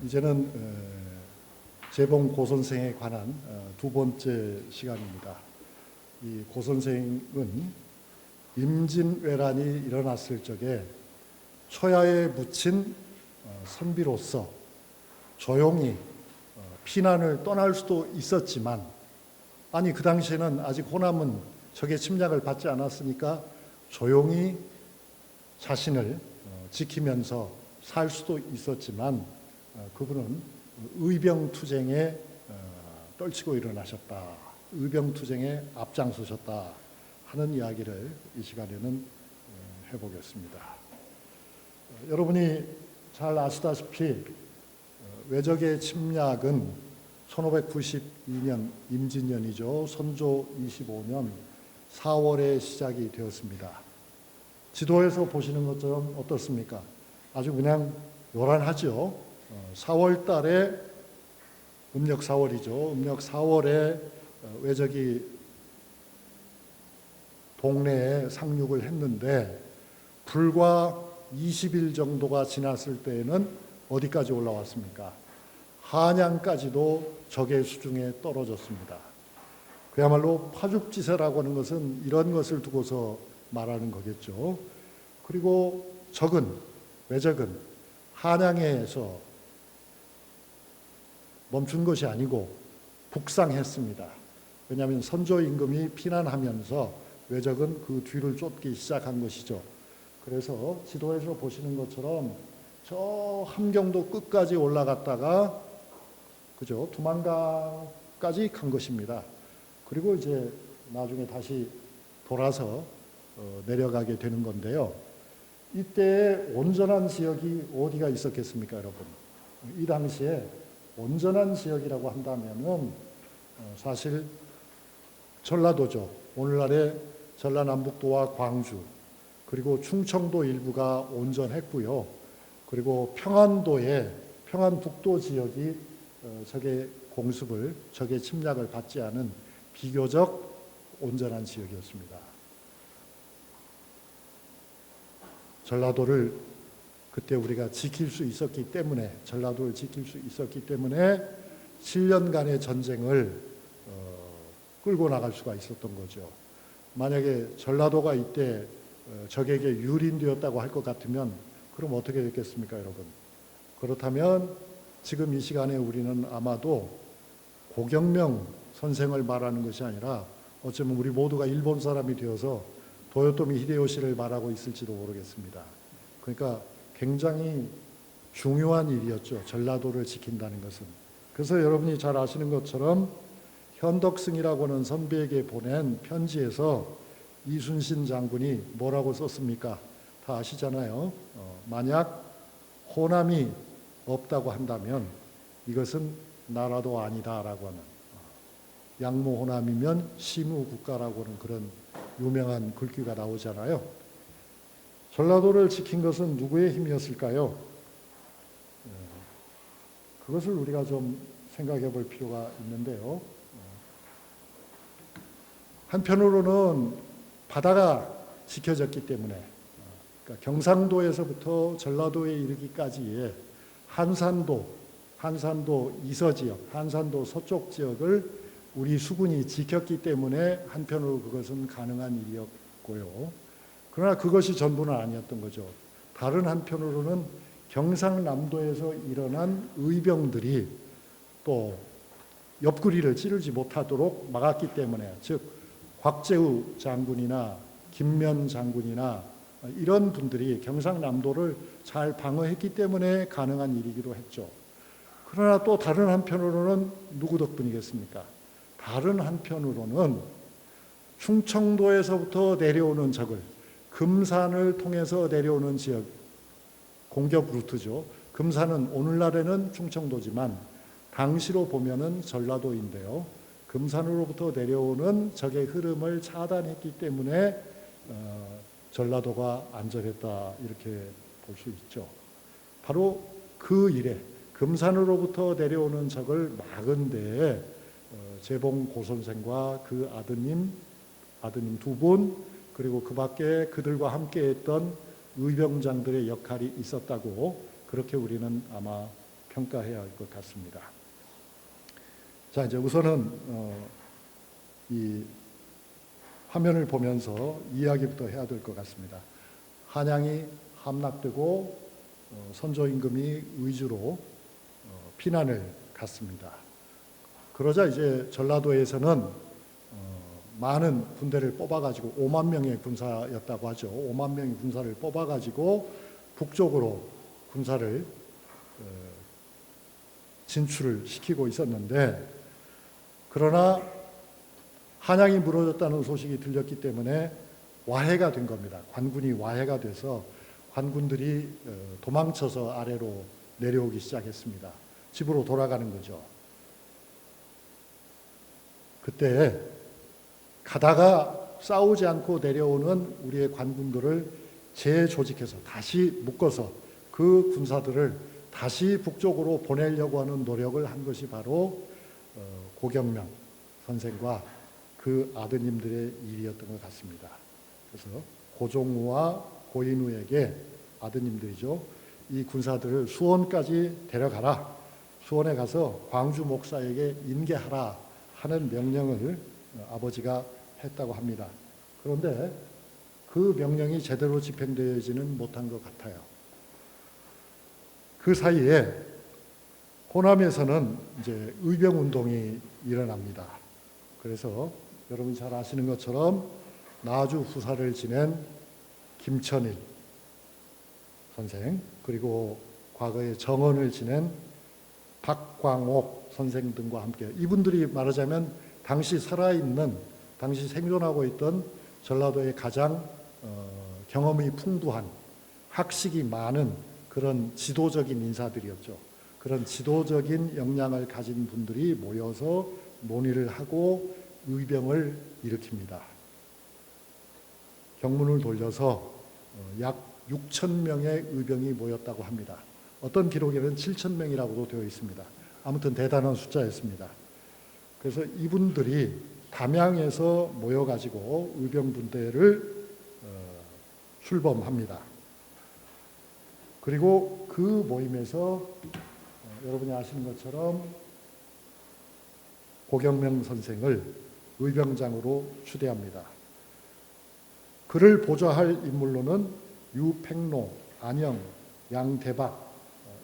이제는 재봉 고 선생에 관한 두 번째 시간입니다. 이 고 선생은 임진왜란이 일어났을 적에 초야에 묻힌 선비로서 조용히 피난을 떠날 수도 있었지만, 아니 그 당시에는 아직 호남은 적의 침략을 받지 않았으니까 조용히 자신을 지키면서 살 수도 있었지만, 그분은 의병투쟁에 떨치고 일어나셨다, 의병투쟁에 앞장서셨다 하는 이야기를 이 시간에는 해보겠습니다. 여러분이 잘 아시다시피 외적의 침략은 1592년 임진년이죠. 선조 25년 4월에 시작이 되었습니다. 지도에서 보시는 것처럼 어떻습니까? 아주 그냥 요란하죠. 4월 달에, 음력 4월이죠. 음력 4월에 외적이 동네에 상륙을 했는데, 불과 20일 정도가 지났을 때에는 어디까지 올라왔습니까? 한양까지도 적의 수중에 떨어졌습니다. 그야말로 파죽지세라고 하는 것은 이런 것을 두고서 말하는 거겠죠. 그리고 외적은 한양에서 멈춘 것이 아니고 북상했습니다. 왜냐하면 선조 임금이 피난하면서 외적은 그 뒤를 쫓기 시작한 것이죠. 그래서 지도에서 보시는 것처럼 저 함경도 끝까지 올라갔다가 두만강까지 간 것입니다. 그리고 이제 나중에 다시 돌아서 내려가게 되는 건데요. 이때 온전한 지역이 어디가 있었겠습니까, 여러분? 이 당시에 온전한 지역이라고 한다면은 사실 전라도죠. 오늘날의 전라남북도와 광주, 그리고 충청도 일부가 온전했고요. 그리고 평안북도 지역이 적의 공습을, 적의 침략을 받지 않은 비교적 온전한 지역이었습니다. 전라도를 그때 우리가 지킬 수 있었기 때문에, 7년간의 전쟁을 끌고 나갈 수가 있었던 거죠. 만약에 전라도가 이때 적에게 유린되었다고 할 것 같으면 그럼 어떻게 됐겠습니까, 여러분? 그렇다면 지금 이 시간에 우리는 아마도 고경명 선생을 말하는 것이 아니라 어쩌면 우리 모두가 일본 사람이 되어서 도요토미 히데요시를 말하고 있을지도 모르겠습니다. 그러니까 굉장히 중요한 일이었죠, 전라도를 지킨다는 것은. 그래서 여러분이 잘 아시는 것처럼 현덕승이라고 하는 선비에게 보낸 편지에서 이순신 장군이 뭐라고 썼습니까? 다 아시잖아요. 만약 호남이 없다고 한다면 이것은 나라도 아니다라고 하는, 양무호남이면 시무국가라고 하는 그런 유명한 글귀가 나오잖아요. 전라도를 지킨 것은 누구의 힘이었을까요? 그것을 우리가 좀 생각해 볼 필요가 있는데요. 한편으로는 바다가 지켜졌기 때문에, 그러니까 경상도에서부터 전라도에 이르기까지의 한산도 이서지역, 한산도 서쪽 지역을 우리 수군이 지켰기 때문에 한편으로 그것은 가능한 일이었고요. 그러나 그것이 전부는 아니었던 거죠. 다른 한편으로는 경상남도에서 일어난 의병들이 또 옆구리를 찌르지 못하도록 막았기 때문에, 즉 곽재우 장군이나 김면 장군이나 이런 분들이 경상남도를 잘 방어했기 때문에 가능한 일이기도 했죠. 그러나 또 다른 한편으로는 누구 덕분이겠습니까? 다른 한편으로는 충청도에서부터 내려오는 적을, 금산을 통해서 내려오는 지역, 공격 루트죠. 금산은 오늘날에는 충청도지만 당시로 보면은 전라도인데요. 금산으로부터 내려오는 적의 흐름을 차단했기 때문에 전라도가 안전했다, 이렇게 볼 수 있죠. 바로 그 일에, 금산으로부터 내려오는 적을 막은 데에 재봉 고 선생과 그 아드님 두 분, 그리고 그 밖에 그들과 함께 했던 의병장들의 역할이 있었다고, 그렇게 우리는 아마 평가해야 할 것 같습니다. 자, 이제 우선은 이 화면을 보면서 이야기부터 해야 될 것 같습니다. 한양이 함락되고 선조임금이 의주로 피난을 갔습니다. 그러자 이제 전라도에서는 많은 군대를 뽑아가지고 5만 명의 군사였다고 하죠. 5만 명의 군사를 뽑아가지고 북쪽으로 군사를 진출을 시키고 있었는데, 그러나 한양이 무너졌다는 소식이 들렸기 때문에 와해가 된 겁니다. 관군이 와해가 돼서 관군들이 도망쳐서 아래로 내려오기 시작했습니다. 집으로 돌아가는 거죠. 그때 가다가 싸우지 않고 내려오는 우리의 관군들을 재조직해서 다시 묶어서 그 군사들을 다시 북쪽으로 보내려고 하는 노력을 한 것이 바로 고경명 선생과 그 아드님들의 일이었던 것 같습니다. 그래서 고종우와 고인우에게, 아드님들이죠, 이 군사들을 수원까지 데려가라, 수원에 가서 광주 목사에게 인계하라 하는 명령을 아버지가 했다고 합니다. 그런데 그 명령이 제대로 집행되지는 못한 것 같아요. 그 사이에 호남에서는 이제 의병운동이 일어납니다. 그래서 여러분이 잘 아시는 것처럼 나주 후사를 지낸 김천일 선생, 그리고 과거에 정원을 지낸 박광옥 선생 등과 함께, 이분들이 말하자면 당시 살아있는, 당시 생존하고 있던 전라도의 가장 경험이 풍부한, 학식이 많은 그런 지도적인 인사들이었죠. 그런 지도적인 역량을 가진 분들이 모여서 논의를 하고 의병을 일으킵니다. 경문을 돌려서 약 6천 명의 의병이 모였다고 합니다. 어떤 기록에는 7천 명이라고도 되어 있습니다. 아무튼 대단한 숫자였습니다. 그래서 이분들이 담양에서 모여가지고 의병분대를 출범합니다. 그리고 그 모임에서 여러분이 아시는 것처럼 고경명 선생을 의병장으로 추대합니다. 그를 보좌할 인물로는 유팽로, 안영, 양대박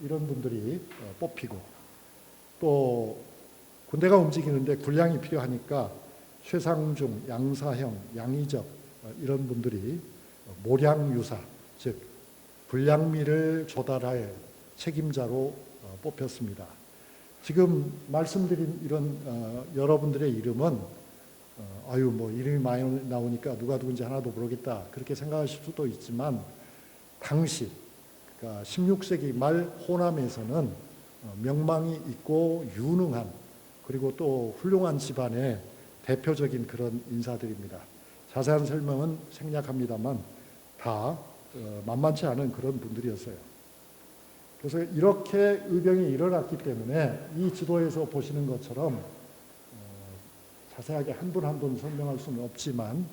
이런 분들이 뽑히고, 또 군대가 움직이는데 군량이 필요하니까 최상중, 양사형, 양이적 이런 분들이 모량유사, 즉 군량미를 조달할 책임자로 뽑혔습니다. 지금 말씀드린 이런 여러분들의 이름은 아유 뭐 이름이 많이 나오니까 누가 누군지 하나도 모르겠다 그렇게 생각하실 수도 있지만, 당시 그러니까 16세기 말 호남에서는 명망이 있고 유능한, 그리고 또 훌륭한 집안의 대표적인 그런 인사들입니다. 자세한 설명은 생략합니다만 다 만만치 않은 그런 분들이었어요. 그래서 이렇게 의병이 일어났기 때문에 이 지도에서 보시는 것처럼 자세하게 한 분 한 분 설명할 수는 없지만,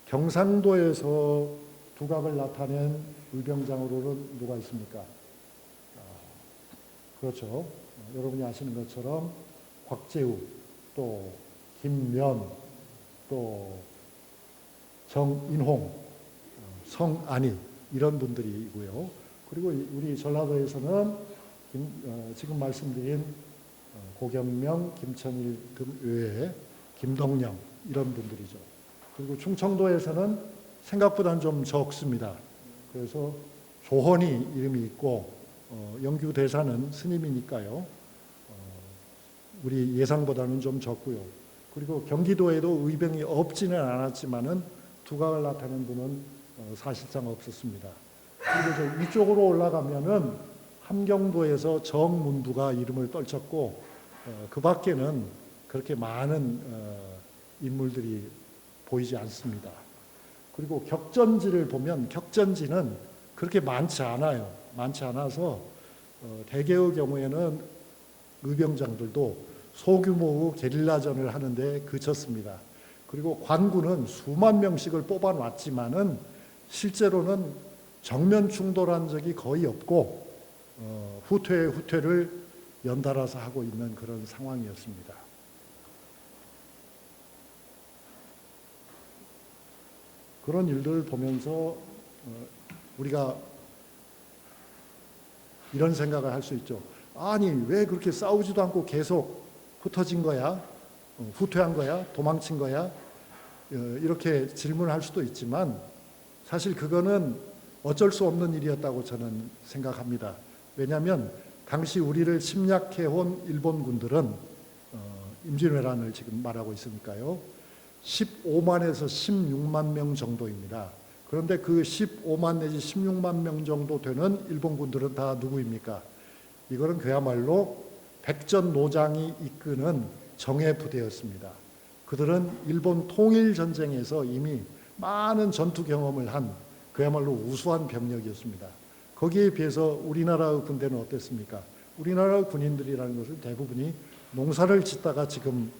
경상도에서 두각을 나타낸 의병장으로는 누가 있습니까? 그렇죠. 여러분이 아시는 것처럼 곽재우, 또 김면, 또 정인홍, 성안이 이런 분들이고요. 그리고 우리 전라도에서는 지금 말씀드린 고경명, 김천일 등 외에 김동영 이런 분들이죠. 그리고 충청도에서는 생각보다는 좀 적습니다. 그래서 조헌이 이름이 있고 영규대사는 스님이니까요. 우리 예상보다는 좀 적고요. 그리고 경기도에도 의병이 없지는 않았지만은 두각을 나타낸 분은 사실상 없었습니다. 그리고 위쪽으로 올라가면은 함경도에서 정문두가 이름을 떨쳤고 그 밖에는 그렇게 많은 인물들이 보이지 않습니다. 그리고 격전지를 보면 격전지는 그렇게 많지 않아요. 많지 않아서 대개의 경우에는 의병장들도 소규모 게릴라전을 하는데 그쳤습니다. 그리고 관군은 수만 명씩을 뽑아놨지만은 실제로는 정면 충돌한 적이 거의 없고 후퇴를 연달아서 하고 있는 그런 상황이었습니다. 그런 일들을 보면서 우리가 이런 생각을 할 수 있죠. 아니, 왜 그렇게 싸우지도 않고 계속 흩어진 거야? 후퇴한 거야? 도망친 거야? 이렇게 질문할 수도 있지만 사실 그거는 어쩔 수 없는 일이었다고 저는 생각합니다. 왜냐하면 당시 우리를 침략해온 일본군들은 임진왜란을 지금 말하고 있으니까요. 15만에서 16만 명 정도입니다. 그런데 그 15만 내지 16만 명 정도 되는 일본군들은 다 누구입니까? 이거는 그야말로 백전노장이 이끄는 정예부대였습니다. 그들은 일본 통일전쟁에서 이미 많은 전투 경험을 한 그야말로 우수한 병력이었습니다. 거기에 비해서 우리나라의 군대는 어땠습니까? 우리나라 군인들이라는 것은 대부분이 농사를 짓다가 지금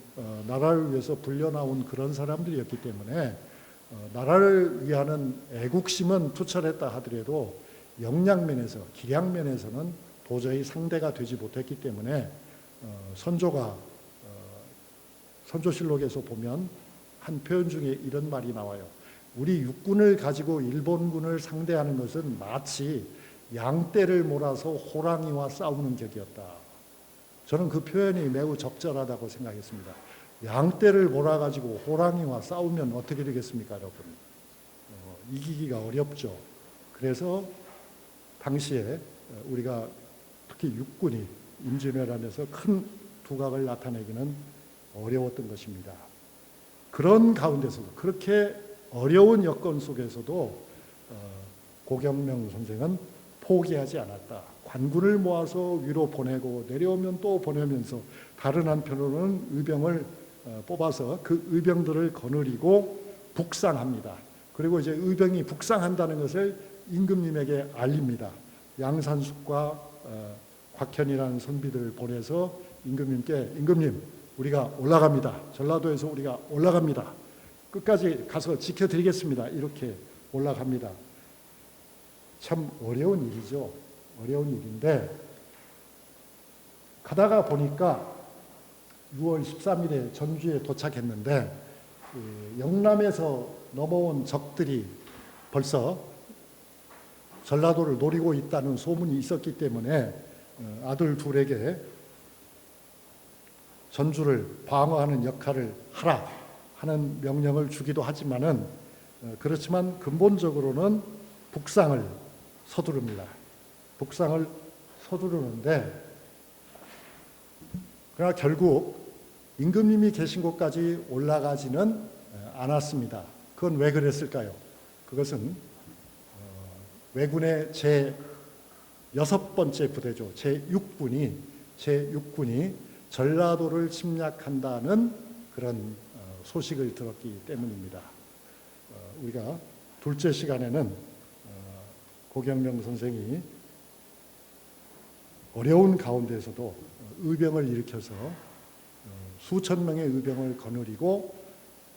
나라를 위해서 불려나온 그런 사람들이었기 때문에 나라를 위하는 애국심은 투철했다 하더라도 역량면에서, 기량면에서는 도저히 상대가 되지 못했기 때문에 선조실록에서 보면 한 표현 중에 이런 말이 나와요. 우리 육군을 가지고 일본군을 상대하는 것은 마치 양떼를 몰아서 호랑이와 싸우는 격이었다. 저는 그 표현이 매우 적절하다고 생각했습니다. 양떼를 몰아가지고 호랑이와 싸우면 어떻게 되겠습니까, 여러분? 이기기가 어렵죠. 그래서 당시에 우리가 특히 육군이 임진왜란에서 큰 두각을 나타내기는 어려웠던 것입니다. 그런 가운데서도 그렇게 어려운 여건 속에서도 고경명 선생은 포기하지 않았다. 관군을 모아서 위로 보내고 내려오면 또 보내면서 다른 한편으로는 의병을 뽑아서 그 의병들을 거느리고 북상합니다. 그리고 이제 의병이 북상한다는 것을 임금님에게 알립니다. 양산숙과 곽현이라는 선비들을 보내서 임금님께 임금님 우리가 올라갑니다. 전라도에서 우리가 올라갑니다. 끝까지 가서 지켜드리겠습니다. 이렇게 올라갑니다. 참 어려운 일이죠. 어려운 일인데 가다가 보니까 6월 13일에 전주에 도착했는데 영남에서 넘어온 적들이 벌써 전라도를 노리고 있다는 소문이 있었기 때문에 아들 둘에게 전주를 방어하는 역할을 하라 하는 명령을 주기도 하지만은 그렇지만 근본적으로는 북상을 서두릅니다. 북상을 서두르는데 그러나 결국 임금님이 계신 곳까지 올라가지는 않았습니다. 그건 왜 그랬을까요? 그것은 왜군의 제6번째 부대죠. 제6군이 전라도를 침략한다는 그런 소식을 들었기 때문입니다. 우리가 둘째 시간에는 고경명 선생이 어려운 가운데서도 의병을 일으켜서 수천 명의 의병을 거느리고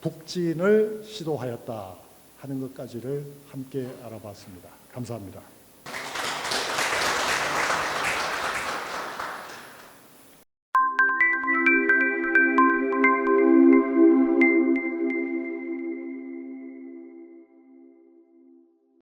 북진을 시도하였다 하는 것까지를 함께 알아봤습니다. 감사합니다.